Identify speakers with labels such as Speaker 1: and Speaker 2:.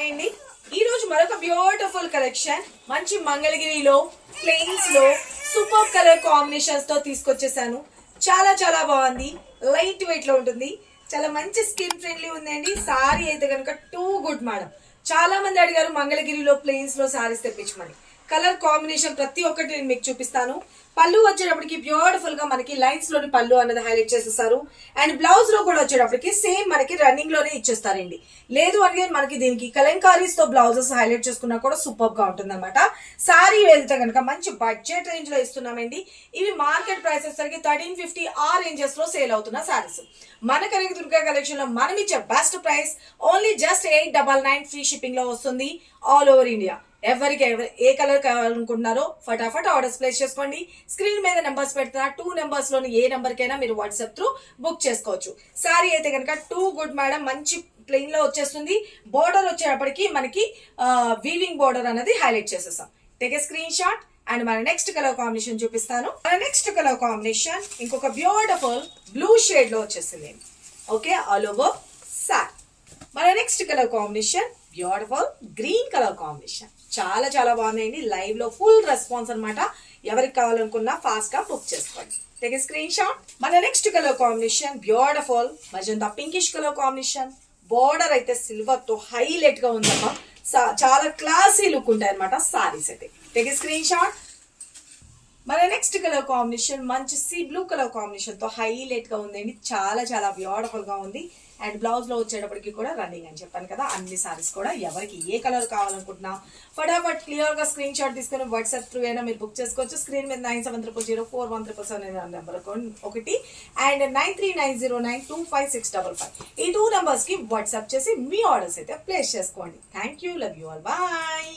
Speaker 1: అండి ఈ రోజు మరొక బ్యూటిఫుల్ కలెక్షన్ మంచి మంగళగిరిలో ప్లెయిన్స్ లో సూపర్ కలర్ కాంబినేషన్స్ తో తీసుకొచ్చేసాను. చాలా చాలా బాగుంది. లైట్ వెయిట్ లో ఉంటుంది. చాలా మంచి స్కిన్ ఫ్రెండ్లీ ఉందండి. సారీ అయితే కనుక టూ గుడ్ మేడం. చాలా మంది అడిగారు మంగళగిరిలో ప్లెయిన్స్ లో సారీస్ తెప్పించమని. కలర్ కాంబినేషన్ ప్రతి ఒక్కటి నేను మీకు చూపిస్తాను. పళ్ళు వచ్చేటప్పటికి బ్యూటిఫుల్ గా మనకి లైన్స్ లోని పళ్ళు అన్నది హైలైట్ చేసేస్తారు. అండ్ బ్లౌజ్ లో కూడా వచ్చేటప్పటికి సేమ్ మనకి రన్నింగ్ లోనే ఇచ్చేస్తారండి. లేదు అంటే మనకి దీనికి కలంకారీస్ తో బ్లౌజెస్ హైలైట్ చేసుకున్నా కూడా సూపర్ గా ఉంటుంది అనమాట. సారీ వెళ్తే కనుక మంచి బడ్జెట్ రేంజ్ లో ఇస్తున్నామండి. ఇవి మార్కెట్ ప్రైసెస్ సరికి 1350 ఆ రేంజెస్ లో సేల్ అవుతున్న సారీస్. మన కనక దుర్గా కలెక్షన్ లో మనం ఇచ్చే best price only just 899 free shipping లో వస్తుంది ఆల్ ఓవర్ ఇండియా. ఎవరికి ఏ కలర్ కావాలనుకుంటున్నారో ఫటాఫట్ ఆర్డర్స్ ప్లేస్ చేసుకోండి. స్క్రీన్ మీద నెంబర్స్ పెడుతున్నా 2 నెంబర్స్ లోని ఏ నెంబర్ కైనా మీరు వాట్సాప్ త్రూ బుక్ చేసుకోవచ్చు. సారీ అయితే కనుక టూ గుడ్ మేడం. మంచి ప్లెయిన్ లో వచ్చేస్తుంది. బోర్డర్ వచ్చేటప్పటికి మనకి వీవింగ్ బోర్డర్ అనేది హైలైట్ చేసేసాం. Take a screenshot. And మన నెక్స్ట్ కలర్ కాంబినేషన్ చూపిస్తాను. మన నెక్స్ట్ కలర్ కాంబినేషన్ ఇంకొక బ్యూటిఫుల్ బ్లూ షేడ్ లో వచ్చేసింది. Okay, all over sari. మన next colour combination beautiful green colour combination. చాలా చాలా బాగుందండి. లైవ్ లో ఫుల్ రెస్పాన్స్ అనమాట. ఎవరికి కావాలనుకున్నా ఫాస్ట్ గా బుక్ చేసుకోండి. Take a screenshot. మన next colour combination beautiful magenta pinkish colour combination. Border అయితే సిల్వర్ తో హైలైట్ గా ఉందమ్మా. చాలా క్లాసీ లుక్ ఉంటాయి అనమాట సారీస్ అయితే. Take a screenshot. మన నెక్స్ట్ కలర్ కాంబినేషన్ మంచి సీ బ్లూ కలర్ కాంబినేషన్ తో హైలైట్ గా ఉందండి. చాలా చాలా బ్యూటిఫుల్ గా ఉంది. అండ్ బ్లౌజ్ లో వచ్చేటప్పటికి కూడా రన్నింగ్ అని చెప్పాను కదా. అన్ని సారీస్ కూడా ఎవరికి ఏ కలర్ కావాలనుకుంటున్నా ఫటాఫట్ క్లియర్ గా స్క్రీన్ షాట్ తీసుకుని వాట్సాప్ త్రూ అయినా మీరు బుక్ చేసుకోవచ్చు. స్క్రీన్ మీద 9700041777 నెంబర్ ఒకటి అండ్ 9390925655 ఈ 2 నెంబర్స్ కి వాట్సాప్ చేసి మీ ఆర్డర్స్ అయితే ప్లేస్ చేసుకోండి. Thank you, love you all, bye.